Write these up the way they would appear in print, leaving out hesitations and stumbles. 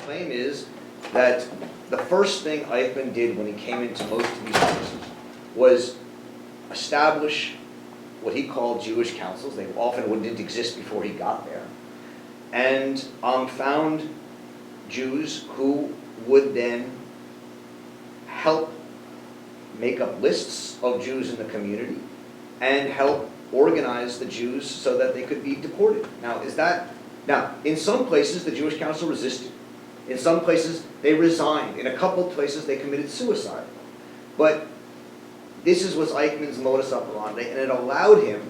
claim is that the first thing Eichmann did when he came into most of these places was establish what he called Jewish councils. They often didn't exist before he got there. And found Jews who would then help make up lists of Jews in the community and help organize the Jews so that they could be deported. Now, in some places the Jewish council resisted. In some places they resigned. In a couple of places they committed suicide. But this was Eichmann's modus operandi, and it allowed him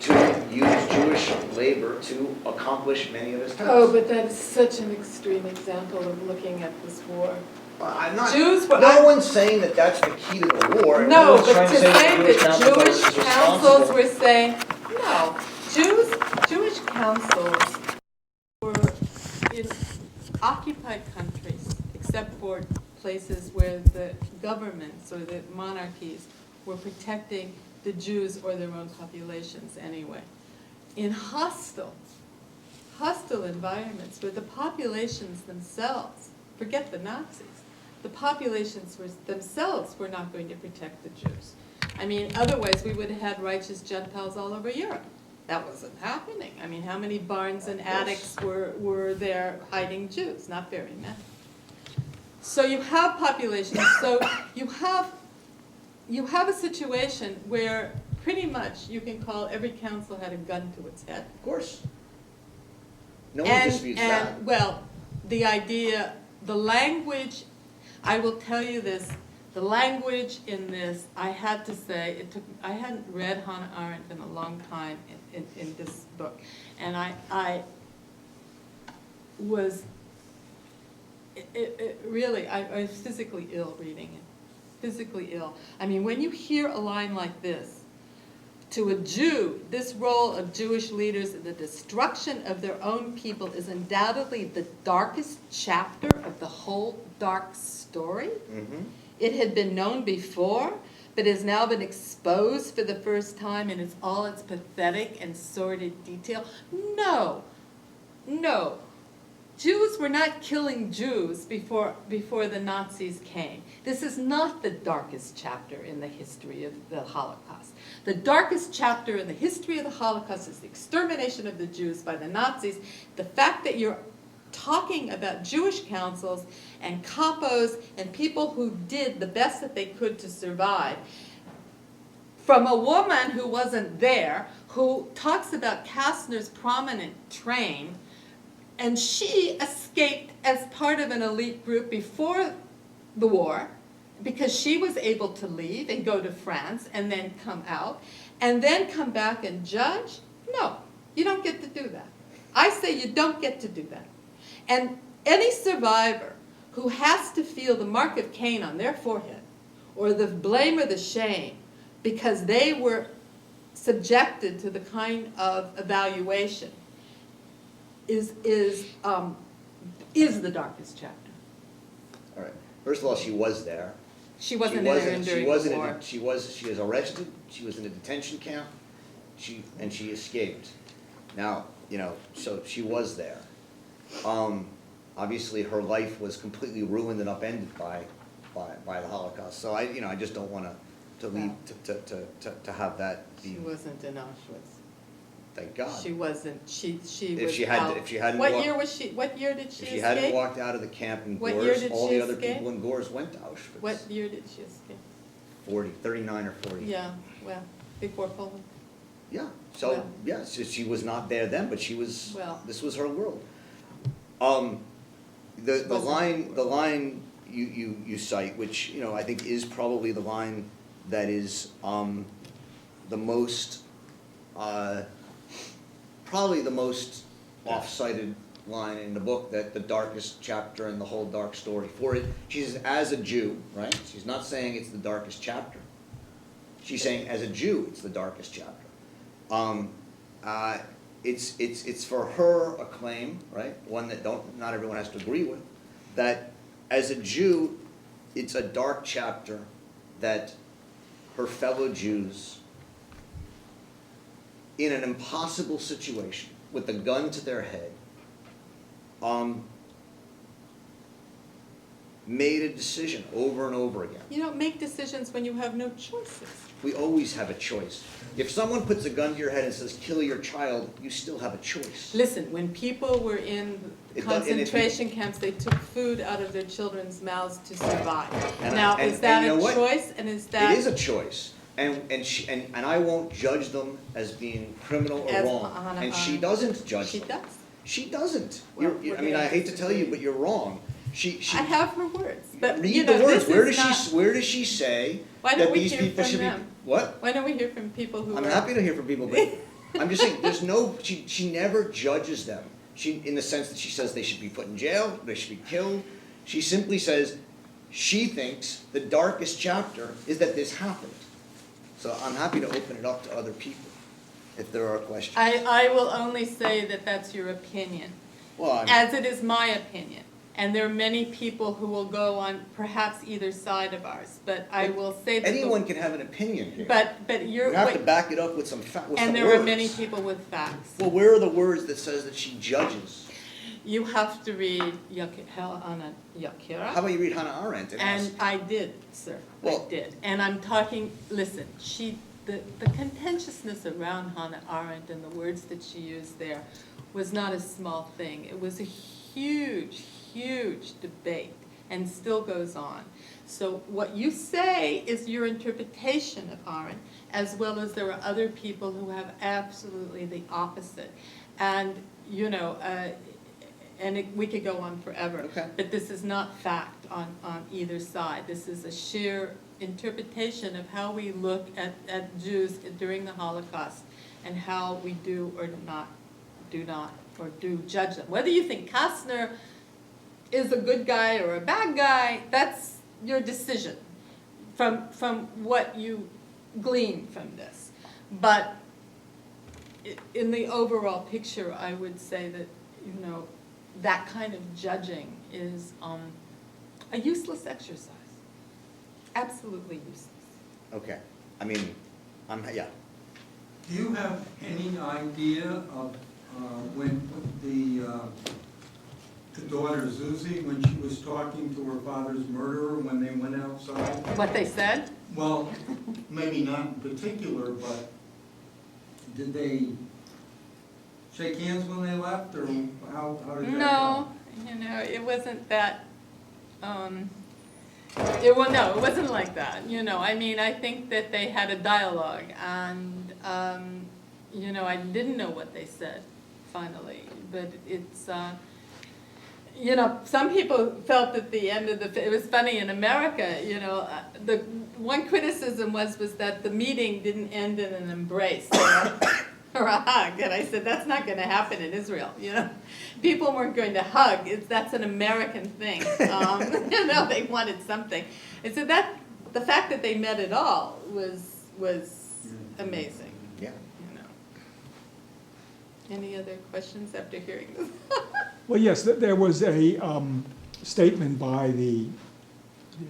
to use Jewish labor to accomplish many of his tasks. Oh, but that's such an extreme example of looking at this war. I'm not. Jews were, no one's saying that that's the key to the war. No, one's but trying to say that Jewish councils were saying, no, Jewish councils were in occupied countries, except for places where the governments or the monarchies were protecting the Jews or their own populations anyway. In hostile environments where the populations themselves, forget the Nazis, the populations themselves were not going to protect the Jews. I mean, otherwise we would have had righteous Gentiles all over Europe. That wasn't happening. I mean, how many barns and attics were there hiding Jews? Not very many. So you have populations, so you have a situation where pretty much you can call every council had a gun to its head. Of course. No one disputes that. Well, the idea, the language, I will tell you this, the language in this, I had to say, I hadn't read Hannah Arendt in a long time in this book, and I was, really, I was physically ill reading it. Physically ill. I mean, when you hear a line like this, to a Jew, this role of Jewish leaders in the destruction of their own people is undoubtedly the darkest chapter of the whole dark story. Mm-hmm. It had been known before, but has now been exposed for the first time in all its pathetic and sordid detail. No. Jews were not killing Jews before the Nazis came. This is not the darkest chapter in the history of the Holocaust. The darkest chapter in the history of the Holocaust is the extermination of the Jews by the Nazis. The fact that you're talking about Jewish councils and capos and people who did the best that they could to survive, from a woman who wasn't there, who talks about Kasztner's prominent train, and she escaped as part of an elite group before the war because she was able to leave and go to France and then come out and then come back and judge. No, you don't get to do that. I say you don't get to do that. And any survivor who has to feel the mark of Cain on their forehead or the blame or the shame because they were subjected to the kind of evaluation is the darkest chapter. All right. First of all, she was there. She wasn't there during the war. She was arrested. She was in a detention camp. She escaped. Now, so she was there. Obviously, her life was completely ruined and upended by the Holocaust. So I just don't want to leave to have that be. She wasn't in Auschwitz. Thank God. She wasn't. She If was she hadn't. What year was she? What year did she escape? If she hadn't walked out of the camp in What Gors, year did all she the other escape? people in Gors went to Auschwitz. What year did she escape? 39 or 40. Yeah, well, before Poland. Yeah. So she was not there then, but she was. Well, this was her world. The line you cite, which I think is probably the line that is the most probably the most off-cited line in the book, that the darkest chapter in the whole dark story. For it, she says, as a Jew, right? She's not saying it's the darkest chapter. She's saying, as a Jew, it's the darkest chapter. It's for her a claim, right? One that not everyone has to agree with. That as a Jew, it's a dark chapter that her fellow Jews, in an impossible situation, with a gun to their head, made a decision over and over again. You don't make decisions when you have no choices. We always have a choice. If someone puts a gun to your head and says, kill your child, you still have a choice. Listen, when people were in concentration camps, they took food out of their children's mouths to survive. Now, is that a choice? And is that... It is a choice. And I won't judge them as being criminal or wrong. And she doesn't judge them. She does. She doesn't. Well, I mean, I hate to tell you, but you're wrong. I have her words, but read you know, the words. this Where does she say why that don't we these hear people from should them? be? What? Why don't we hear from people who? I'm happy to hear from people, but I'm just saying there's no. She never judges them. She, in the sense that she says they should be put in jail, they should be killed. She simply says she thinks the darkest chapter is that this happened. So I'm happy to open it up to other people if there are questions. I will only say that that's your opinion. Well, as it is my opinion. And there are many people who will go on perhaps either side of ours, but I will say that... Anyone can have an opinion here. But you're... You have to back it up with some facts. And there are many people with facts. Well, where are the words that says that she judges? You have to read Hannah Yakira. How about you read Hannah Arendt? And I did, sir. Well, I did. And I'm talking, listen, the contentiousness around Hannah Arendt and the words that she used there was not a small thing. It was a huge debate and still goes on. So what you say is your interpretation of Arendt, as well as there are other people who have absolutely the opposite. And, you know, we could go on forever. Okay. But this is not fact on either side. This is a sheer interpretation of how we look at Jews during the Holocaust and how we do judge them. Whether you think Kasztner is a good guy or a bad guy, that's your decision from what you glean from this. But in the overall picture, I would say that, you know, that kind of judging is a useless exercise. Absolutely useless. Okay. I mean, yeah. Do you have any idea of when the daughter Zuzi, when she was talking to her father's murderer when they went outside? What they said? Well, maybe not in particular, but did they shake hands when they left, or how did that go? No, you know, it wasn't that, it wasn't like that, you know. I mean, I think that they had a dialogue, and, you know, I didn't know what they said, finally, but it's, you know, some people felt at the end of it was funny in America, you know, the one criticism was that the meeting didn't end in an embrace or a hug, and I said, that's not going to happen in Israel, you know. People weren't going to hug, that's an American thing, you know, they wanted something. And so the fact that they met at all was amazing. Yeah. You know. Any other questions after hearing this? Well, yes, there was a statement by the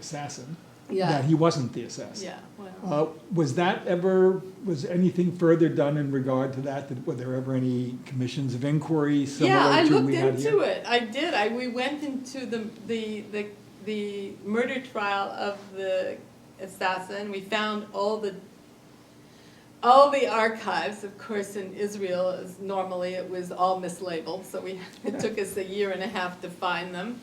assassin that he wasn't the assassin. Yeah, well. Was anything further done in regard to that? Were there ever any commissions of inquiry similar Yeah, I to looked we had into here? it. I did. We went into the murder trial of the assassin. We found all the archives. Of course, in Israel, as normally it was all mislabeled, so it took us a year and a half to find them.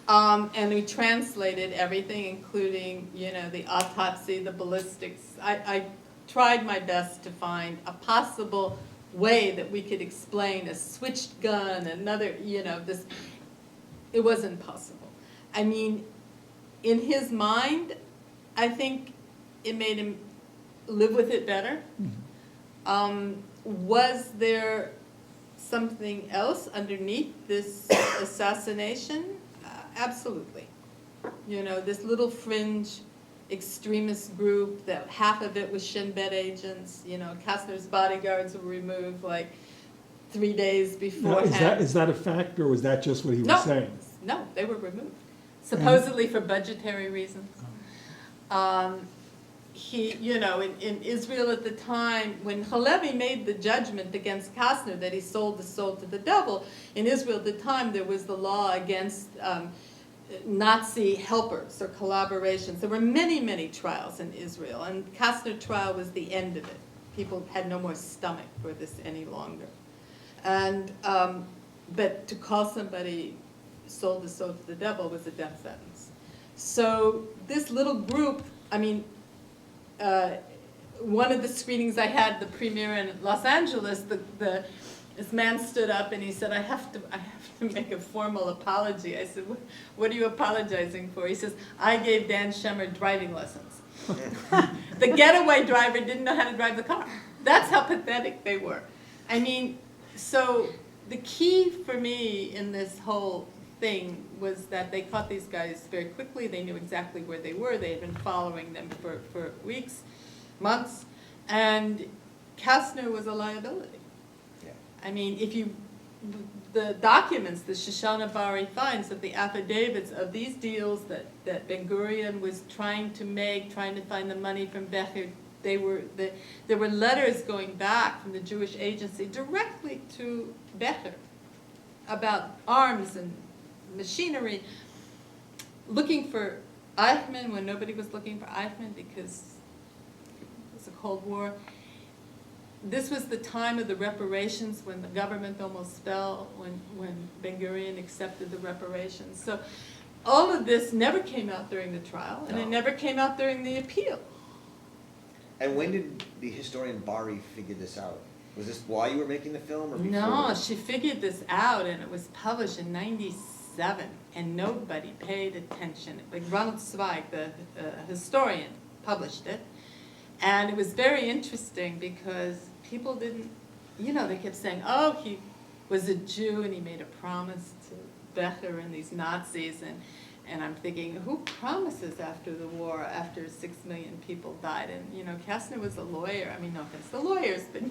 And we translated everything, including, you know, the autopsy, the ballistics. I tried my best to find a possible way that we could explain a switched gun, another, you know, this. It wasn't possible. I mean, in his mind, I think it made him live with it better. Mm-hmm. Was there something else underneath this assassination? Absolutely. You know, this little fringe extremist group that half of it was Shin Bet agents. You know, Kasztner's bodyguards were removed like 3 days beforehand. Now, is that a fact, or was that just what he was saying? No, they were removed, supposedly for budgetary reasons. He, you know, in Israel at the time, when Halevi made the judgment against Kasztner that he sold the soul to the devil, in Israel at the time there was the law against Nazi helpers or collaborations. There were many, many trials in Israel, and Kasztner trial was the end of it. People had no more stomach for this any longer. And, but to call somebody sold his soul to the devil was a death sentence. So this little group, I mean, one of the screenings I had, the premiere in Los Angeles, this man stood up and he said, I have to make a formal apology. I said, what are you apologizing for? He says, I gave Dan Schemmer driving lessons. The getaway driver didn't know how to drive the car. That's how pathetic they were. I mean, so the key for me in this whole thing was that they caught these guys very quickly. They knew exactly where they were. They had been following them for weeks, months, and Kasztner was a liability. Yeah. I mean, the documents, the Shoshana Bari finds of the affidavits of these deals that Ben-Gurion was trying to make, trying to find the money from Becher, there were letters going back from the Jewish agency directly to Becher about arms and machinery, looking for Eichmann when nobody was looking for Eichmann because it was a Cold War. This was the time of the reparations when the government almost fell, when Ben-Gurion accepted the reparations. So all of this never came out during the trial, and it never came out during the appeal. And when did the historian Bari figure this out? Was this while you were making the film or before? No, she figured this out, and it was published in '97, and nobody paid attention. Like Ronald Zweig, the historian, published it, and it was very interesting because people didn't, they kept saying, oh, he was a Jew and he made a promise to Becher and these Nazis, and I'm thinking, who promises after the war, after 6 million people died? And, Kasztner was a lawyer. I mean, no offense to lawyers, but,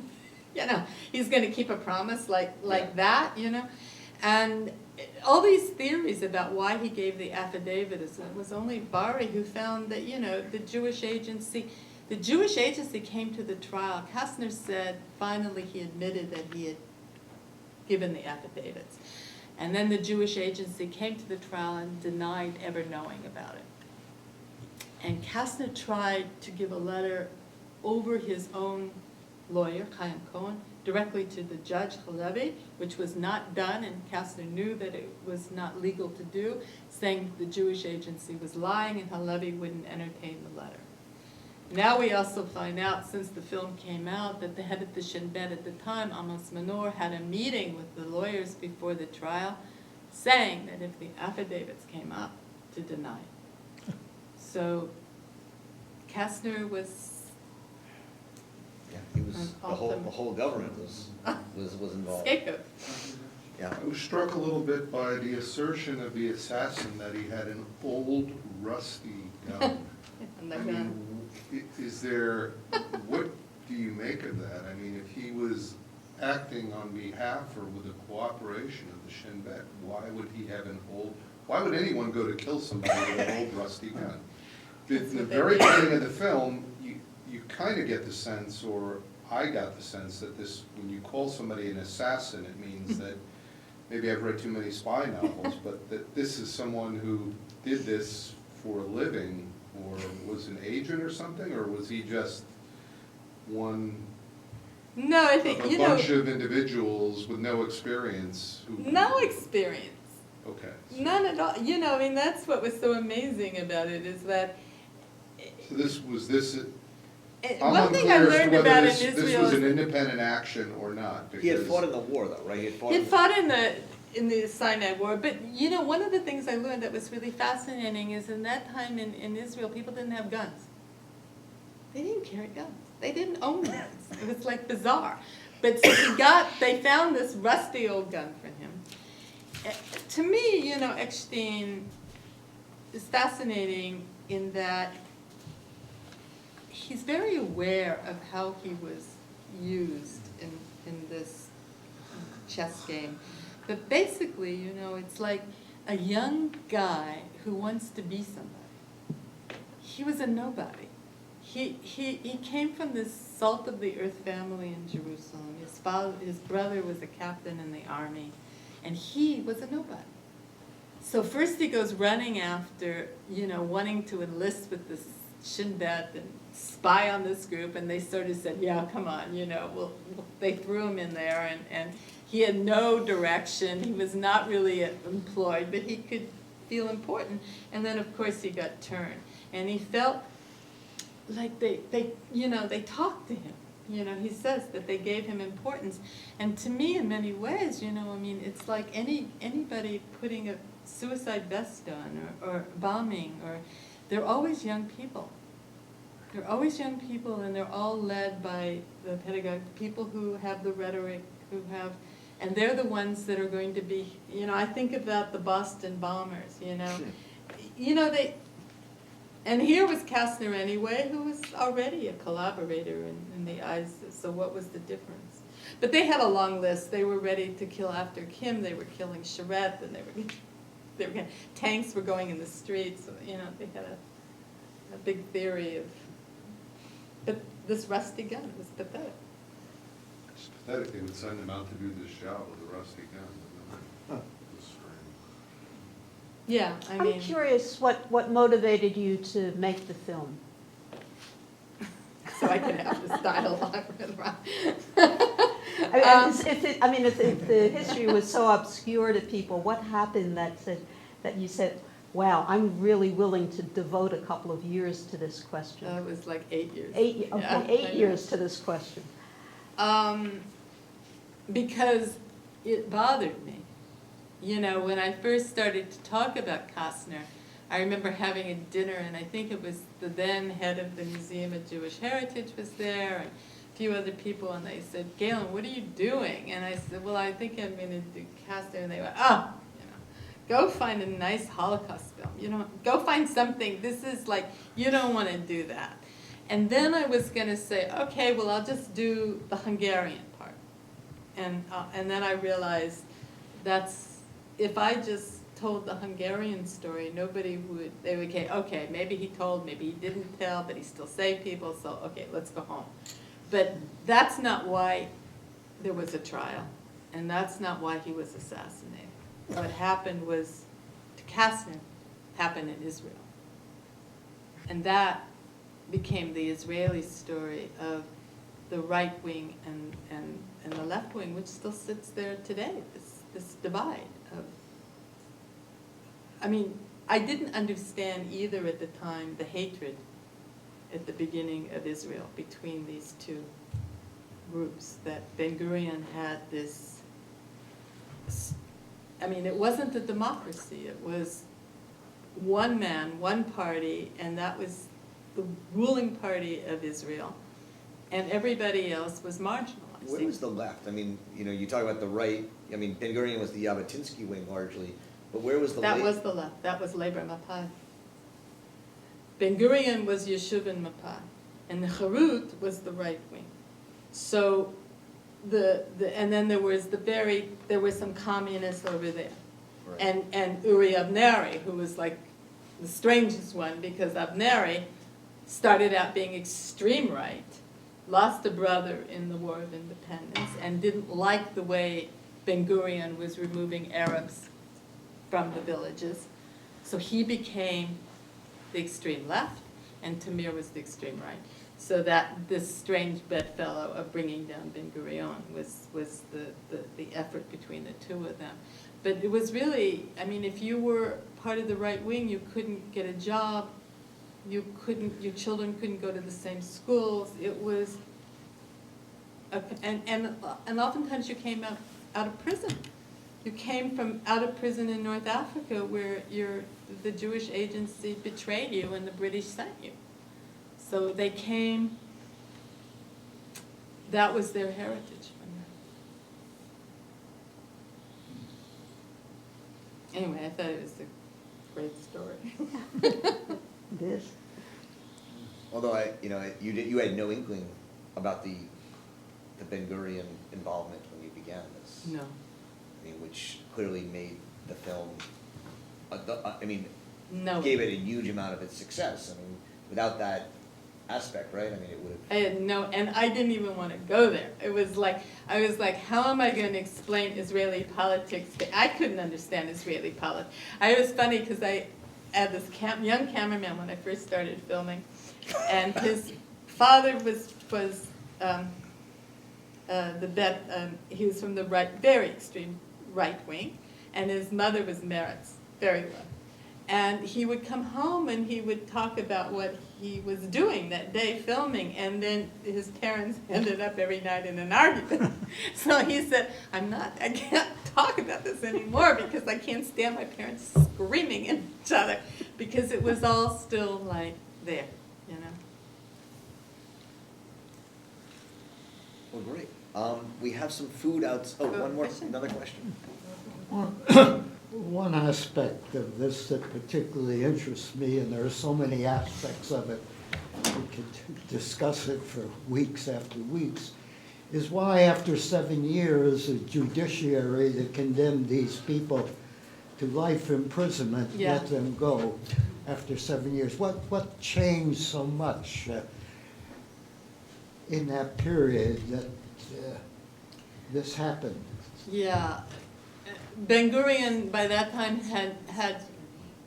he's going to keep a promise like that, And all these theories about why he gave the affidavit, it was only Bari who found that, the Jewish agency came to the trial. Kasztner said finally he admitted that he had given the affidavits. And then the Jewish agency came to the trial and denied ever knowing about it. And Kasztner tried to give a letter over his own lawyer, Chaim Cohen, directly to the judge, Halevi, which was not done, and Kasztner knew that it was not legal to do, saying the Jewish agency was lying and Halevi wouldn't entertain the letter. Now we also find out, since the film came out, that the head of the Shin Bet at the time, Amos Manor, had a meeting with the lawyers before the trial, saying that if the affidavits came up, to deny it. So Kasztner was he was the whole government was involved. scapegoat. Yeah. I was struck a little bit by the assertion of the assassin that he had an old, rusty gun. And I the mean, is there, what do you make of that? I mean, if he was acting on behalf or with the cooperation of the Shin Bet, why would anyone go to kill somebody with an old rusty gun? In the very beginning of the film, you kind of get the sense, or I got the sense that when you call somebody an assassin, it means that, maybe I've read too many spy novels, but that this is someone who did this for a living, or was an agent or something, or was he just one No, I of think, a bunch of individuals with no experience? no experience. Okay. None at all. That's what was so amazing about it, is that So I'm one thing I unclear as to learned whether about in this Israel was an is independent action or not. He had because- fought in the war, though, right? he had fought in the Sinai War, but one of the things I learned that was really fascinating is in that time in Israel, people didn't have guns. They didn't carry guns. They didn't own guns. It was like bizarre. But so they found this rusty old gun for him. To me, Eckstein is fascinating in that he's very aware of how he was used in this chess game. But basically, it's like a young guy who wants to be somebody. He was a nobody. He came from this salt of the earth family in Jerusalem. His brother was a captain in the army, and he was a nobody. So first he goes running after, wanting to enlist with this Shin Bet and spy on this group, and they sort of said, yeah, come on, they threw him in there, and he had no direction. He was not really employed, but he could feel important. And then, of course, he got turned. And he felt like they talked to him. He says that they gave him importance. And to me, in many ways, it's like anybody putting a suicide vest on or bombing, they're always young people. They're always young people, and they're all led by the pedagogue, people who have the rhetoric, and they're the ones that are going to be, I think about the Boston bombers, and here was Kasztner anyway, who was already a collaborator in the eyes, so what was the difference? But they had a long list. They were ready to kill after Kim. They were killing Charette, and tanks were going in the streets. So, they had a big theory of, but this rusty gun was pathetic. It's pathetic, they would send him out to do this job with a rusty gun. It's strange. Yeah, I'm curious what motivated you to make the film? So I could have this dialogue with Ron. If the history was so obscure to people, what happened that you said, wow, I'm really willing to devote a couple of years to this question? It was like 8 years. 8 years to this question. Because it bothered me. When I first started to talk about Kasztner, I remember having a dinner, and I think it was the then head of the Museum of Jewish Heritage was there, and a few other people, and they said, Gaylen, what are you doing? And I said, well, I think I'm going to do Kasztner. And they went, go find a nice Holocaust film. Go find something. This is like, you don't want to do that. And then I was going to say, okay, well, I'll just do the Hungarian part. And then I realized if I just told the Hungarian story, they would say, okay, maybe he told, maybe he didn't tell, but he still saved people, so okay, let's go home. But that's not why there was a trial, and that's not why he was assassinated. What happened was, to Kasztner, happened in Israel. And that became the Israeli story of the right wing and the left wing, which still sits there today, this divide of, I didn't understand either at the time the hatred at the beginning of Israel between these two groups, that Ben-Gurion had this, it wasn't a democracy, it was one man, one party, and that was the ruling party of Israel, and everybody else was marginalized. Where was the left? You talk about the right, Ben-Gurion was the Jabotinsky wing largely, but where was the left? That was the left, that was Labor Mapai. Ben-Gurion was Yeshuv and Mapai, and the Charut was the right wing. So and then there were some communists over there. Right. And Uri Avneri, who was like the strangest one, because Avneri started out being extreme right, lost a brother in the War of Independence, and didn't like the way Ben-Gurion was removing Arabs from the villages. So he became the extreme left, and Tamir was the extreme right. So that this strange bedfellow of bringing down Ben-Gurion was the effort between the two of them. But it was really, if you were part of the right wing, you couldn't get a job, your children couldn't go to the same schools. It was, and oftentimes you came out of prison. You came out of prison in North Africa, where the Jewish agency betrayed you and the British sent you. So they came, that was their heritage. Anyway, I thought it was a great story. It is. Although you had no inkling about the Ben-Gurion involvement when you began this. No. Which clearly made the film, No. gave it a huge amount of its success. Without that, aspect, right? I mean, it would have. I had no, and I didn't even want to go there. It was like, I was like, how am I going to explain Israeli politics? I couldn't understand Israeli politics. It was funny because I had this young cameraman when I first started filming, and his father was he was from the right, very extreme right wing, and his mother was Meretz, very low. And he would come home and he would talk about what he was doing that day filming, and then his parents ended up every night in an argument. So he said, I can't talk about this anymore because I can't stand my parents screaming at each other, because it was all still like there, you know. Well, great. We have some food out, one more, Question? another question. One aspect of this that particularly interests me, and there are so many aspects of it, we could discuss it for weeks after weeks, is why after 7 years, a judiciary that condemned these people to life imprisonment let them go after 7 years. What changed so much in that period that this happened? Yeah. Ben-Gurion by that time had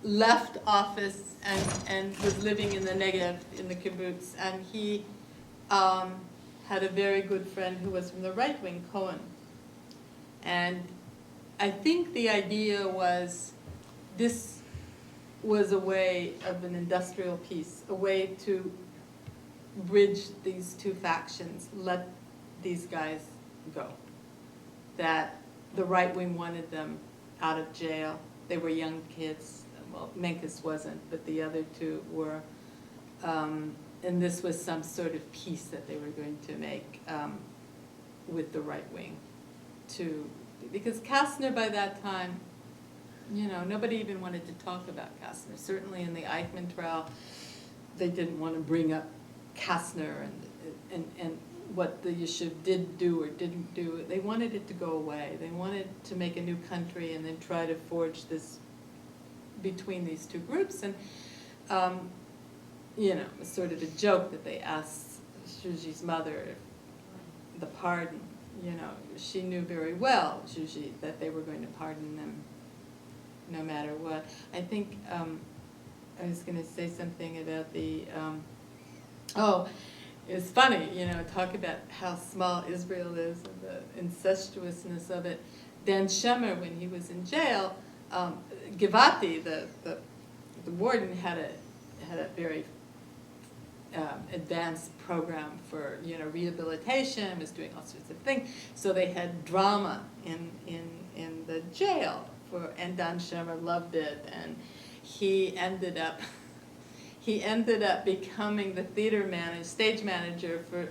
left office and was living in the Negev, in the kibbutz, and he had a very good friend who was from the right wing, Cohen. And I think the idea was this was a way of an industrial peace, a way to bridge these two factions, let these guys go. That the right wing wanted them out of jail. They were young kids. Well, Menkes wasn't, but the other two were. And this was some sort of peace that they were going to make with the right wing. Because Kasztner by that time, you know, nobody even wanted to talk about Kasztner. Certainly in the Eichmann trial, they didn't want to bring up Kasztner and what the Yishuv did do or didn't do. They wanted it to go away. They wanted to make a new country and then try to forge this between these two groups. And, you know, it was sort of a joke that they asked Zhuzhi's mother the pardon. You know, she knew very well, Zhuzhi, that they were going to pardon them no matter what. I think I was going to say something about the, it's funny, you know, talk about how small Israel is and the incestuousness of it. Dan Shemer, when he was in jail, Givati, the warden, had a very advanced program for, you know, rehabilitation, was doing all sorts of things. So they had drama in the jail and Dan Shemer loved it, and he ended up becoming the stage manager for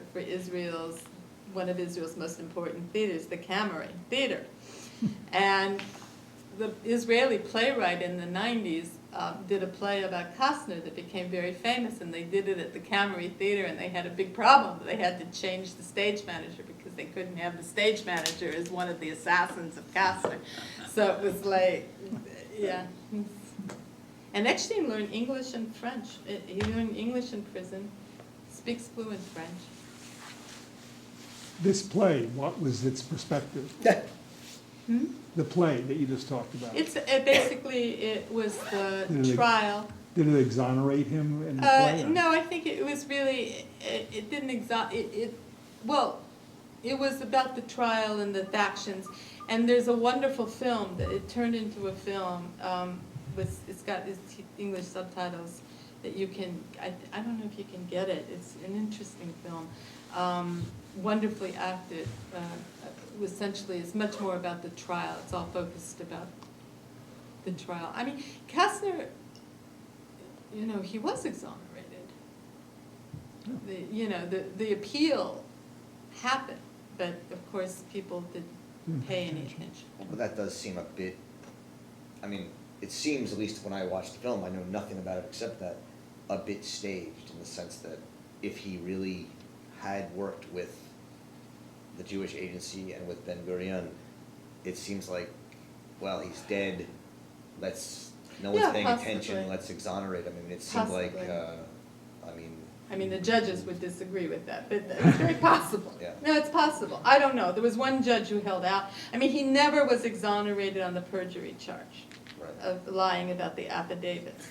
one of Israel's most important theaters, the Kamari Theater. And the Israeli playwright in the 90s did a play about Kasztner that became very famous, and they did it at the Kamari Theater, and they had a big problem. They had to change the stage manager because they couldn't have the stage manager as one of the assassins of Kasztner. So it was like, yeah. And Eckstein learned English and French. He learned English in prison, speaks fluent French. This play, what was its perspective? The play that you just talked about. It was the trial. Did it exonerate him in the play? No, I think it was really, it didn't well, it was about the trial and the factions. And there's a wonderful film that it turned into a film. It's got English subtitles that you can, I don't know if you can get it. It's an interesting film, wonderfully acted. Essentially, it's much more about the trial. It's all focused about the trial. I mean, Kasztner, you know, he was exonerated. The appeal happened, but of course people didn't pay any attention. Well, that does seem a bit, I mean, it seems, at least when I watched the film, I know nothing about it except that, a bit staged, in the sense that if he really had worked with the Jewish Agency and with Ben-Gurion, it seems like, well, he's dead, no one's paying possibly. attention, let's exonerate him. I mean, it seemed like, Possibly. I mean, the judges would disagree with that, but it's very possible. Yeah. No, it's possible. I don't know. There was one judge who held out. I mean, he never was exonerated on the perjury charge Right. of lying about the affidavits.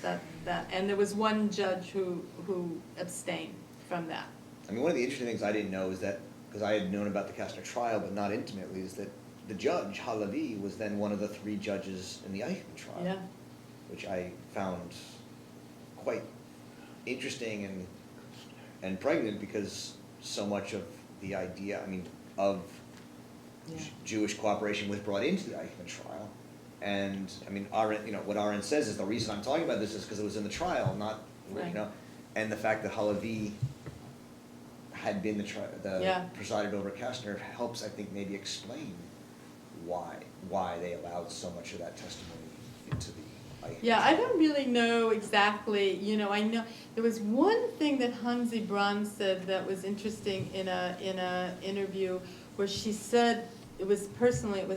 And there was one judge who abstained from that. I mean, one of the interesting things I didn't know is that, because I had known about the Kasztner trial, but not intimately, is that the judge, Halavi, was then one of the 3 judges in the Eichmann trial. Yeah. Which I found quite interesting and pregnant, because so much of the idea, I mean, of Yeah. Jewish cooperation was brought into the Eichmann trial. And, I mean, Arendt, what Arendt says is the reason I'm talking about this is because it was in the trial, not, Right. and the fact that Halavi had been Yeah. presided over Kasztner helps, I think, maybe explain why they allowed so much of that testimony into the Eichmann. Yeah, I don't really know exactly, I know, there was one thing that Hansi Brand said that was interesting in a interview where she said, it was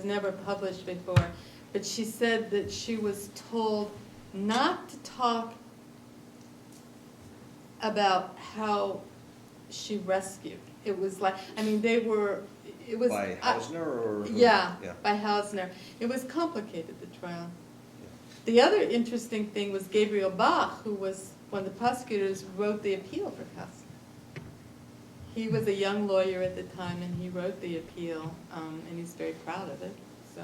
never published before, but she said that she was told not to talk about how she rescued. It was like, I mean, it was. By Hausner or who? Yeah, by Hausner. It was complicated, the trial. The other interesting thing was Gabriel Bach, who was one of the prosecutors, wrote the appeal for Kasztner. He was a young lawyer at the time, and he wrote the appeal, and he's very proud of it. So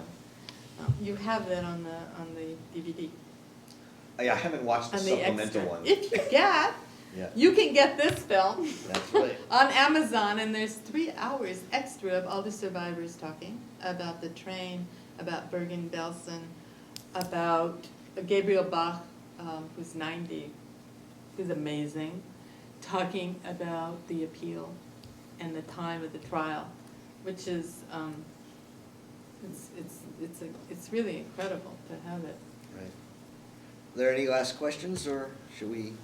you have that on the DVD. I haven't watched the On the supplemental extra. one. If you get, Yeah. you can get this film That's right. on Amazon, and there's 3 hours extra of all the survivors talking about the train, about Bergen-Belsen, about Gabriel Bach, who's 90, who's amazing, talking about the appeal and the time of the trial, which is it's really incredible to have it. Right. Are there any last questions, or should we?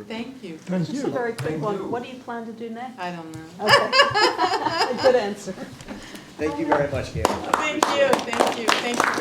Thank you. Thank Just a you. very quick one. What do you plan to do next? I don't know. Okay. Good answer. Thank you very much, Gail. Thank you.